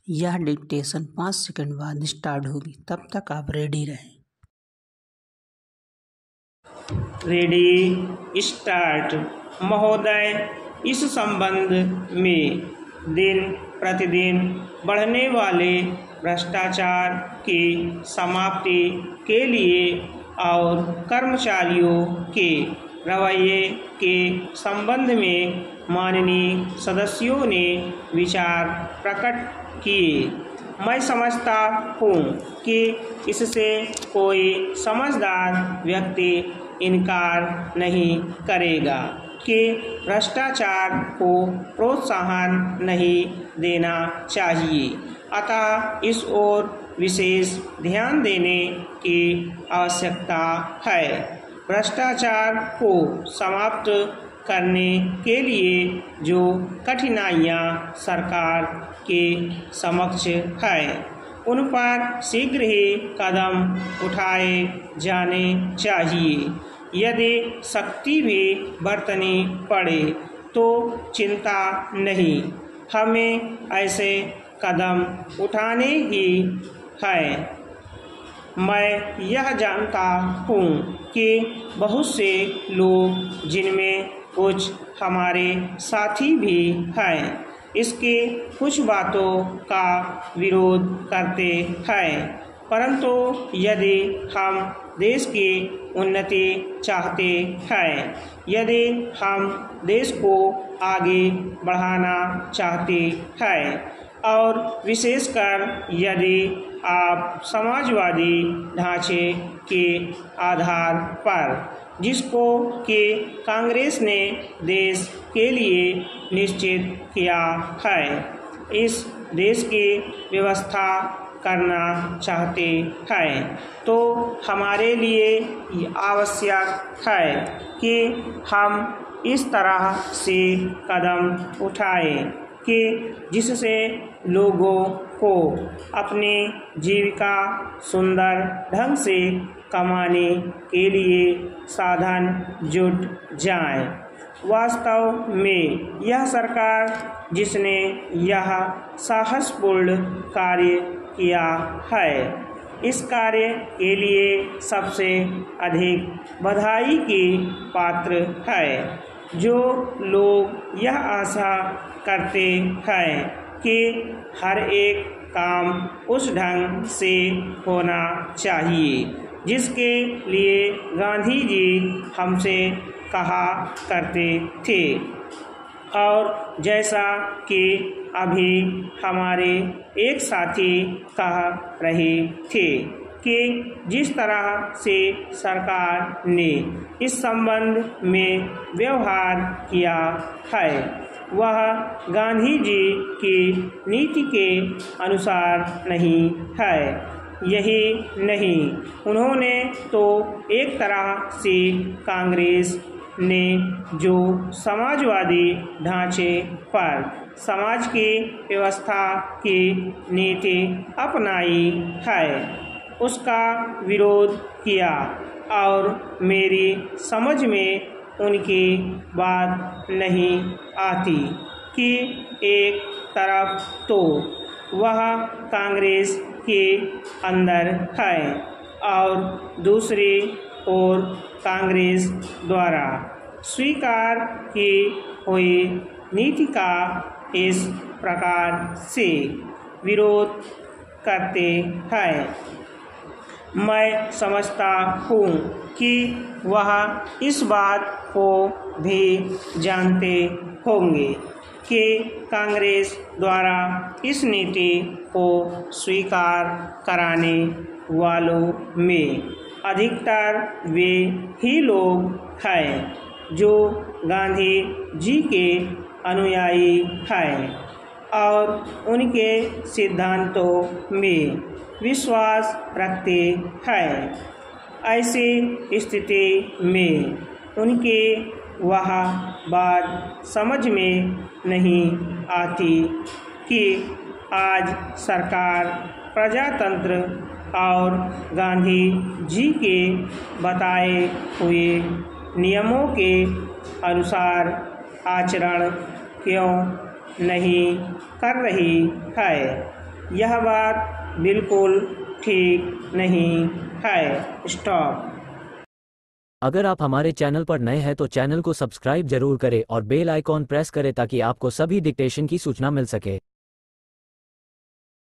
यह dictation 5 second बाद start होगी, तब तक आप रेडी रहें। Ready start. महोदय, इस संबंध में दिन प्रतिदिन बढ़ने वाले भ्रष्टाचार की समाप्ति के लिए और कर्मचारियों के रवैये के संबंध में माननीय सदस्यों ने विचार प्रकट किए। मैं समझता हूँ कि इससे कोई समझदार व्यक्ति इनकार नहीं करेगा कि भ्रष्टाचार को प्रोत्साहन नहीं देना चाहिए, अतः इस ओर विशेष ध्यान देने की आवश्यकता है। भ्रष्टाचार को समाप्त करने के लिए जो कठिनाइयाँ सरकार के समक्ष है, उन पर शीघ्र ही कदम उठाए जाने चाहिए। यदि सख्ती भी बरतनी पड़े तो चिंता नहीं, हमें ऐसे कदम उठाने ही है। मैं यह जानता हूँ कि बहुत से लोग, जिनमें कुछ हमारे साथी भी हैं, इसके कुछ बातों का विरोध करते हैं, परंतु यदि हम देश की उन्नति चाहते हैं, यदि हम देश को आगे बढ़ाना चाहते हैं और विशेषकर यदि आप समाजवादी ढांचे के आधार पर, जिसको कि कांग्रेस ने देश के लिए निश्चित किया है, इस देश की व्यवस्था करना चाहते हैं, तो हमारे लिए आवश्यक है कि हम इस तरह से कदम उठाएं कि जिससे लोगों को अपनी जीविका सुंदर ढंग से कमाने के लिए साधन जुट जाएं। वास्तव में यह सरकार, जिसने यह साहसपूर्ण कार्य किया है, इस कार्य के लिए सबसे अधिक बधाई की पात्र है। जो लोग यह आशा करते हैं कि हर एक काम उस ढंग से होना चाहिए जिसके लिए गांधी जी हमसे कहा करते थे, और जैसा कि अभी हमारे एक साथी कह रहे थे कि जिस तरह से सरकार ने इस संबंध में व्यवहार किया है, वह गांधी जी की नीति के अनुसार नहीं है। यही नहीं, उन्होंने तो एक तरह से कांग्रेस ने जो समाजवादी ढांचे पर समाज की व्यवस्था की नीति अपनाई है, उसका विरोध किया, और मेरी समझ में उनकी बात नहीं आती कि एक तरफ तो वह कांग्रेस के अंदर है और दूसरी ओर कांग्रेस द्वारा स्वीकार की हुई नीति का इस प्रकार से विरोध करते हैं। मैं समझता हूँ कि वह इस बात को भी जानते होंगे कि कांग्रेस द्वारा इस नीति को स्वीकार कराने वालों में अधिकतर वे ही लोग हैं जो गांधी जी के अनुयायी हैं और उनके सिद्धांतों में विश्वास रखते हैं। ऐसी स्थिति में उनके वह बात समझ में नहीं आती कि आज सरकार प्रजातंत्र और गांधी जी के बताए हुए नियमों के अनुसार आचरण क्यों नहीं कर रही है। यह बात बिल्कुल ठीक नहीं है। स्टॉप। अगर आप हमारे चैनल पर नए हैं तो चैनल को सब्सक्राइब जरूर करें और बेल आइकॉन प्रेस करें ताकि आपको सभी डिक्टेशन की सूचना मिल सके।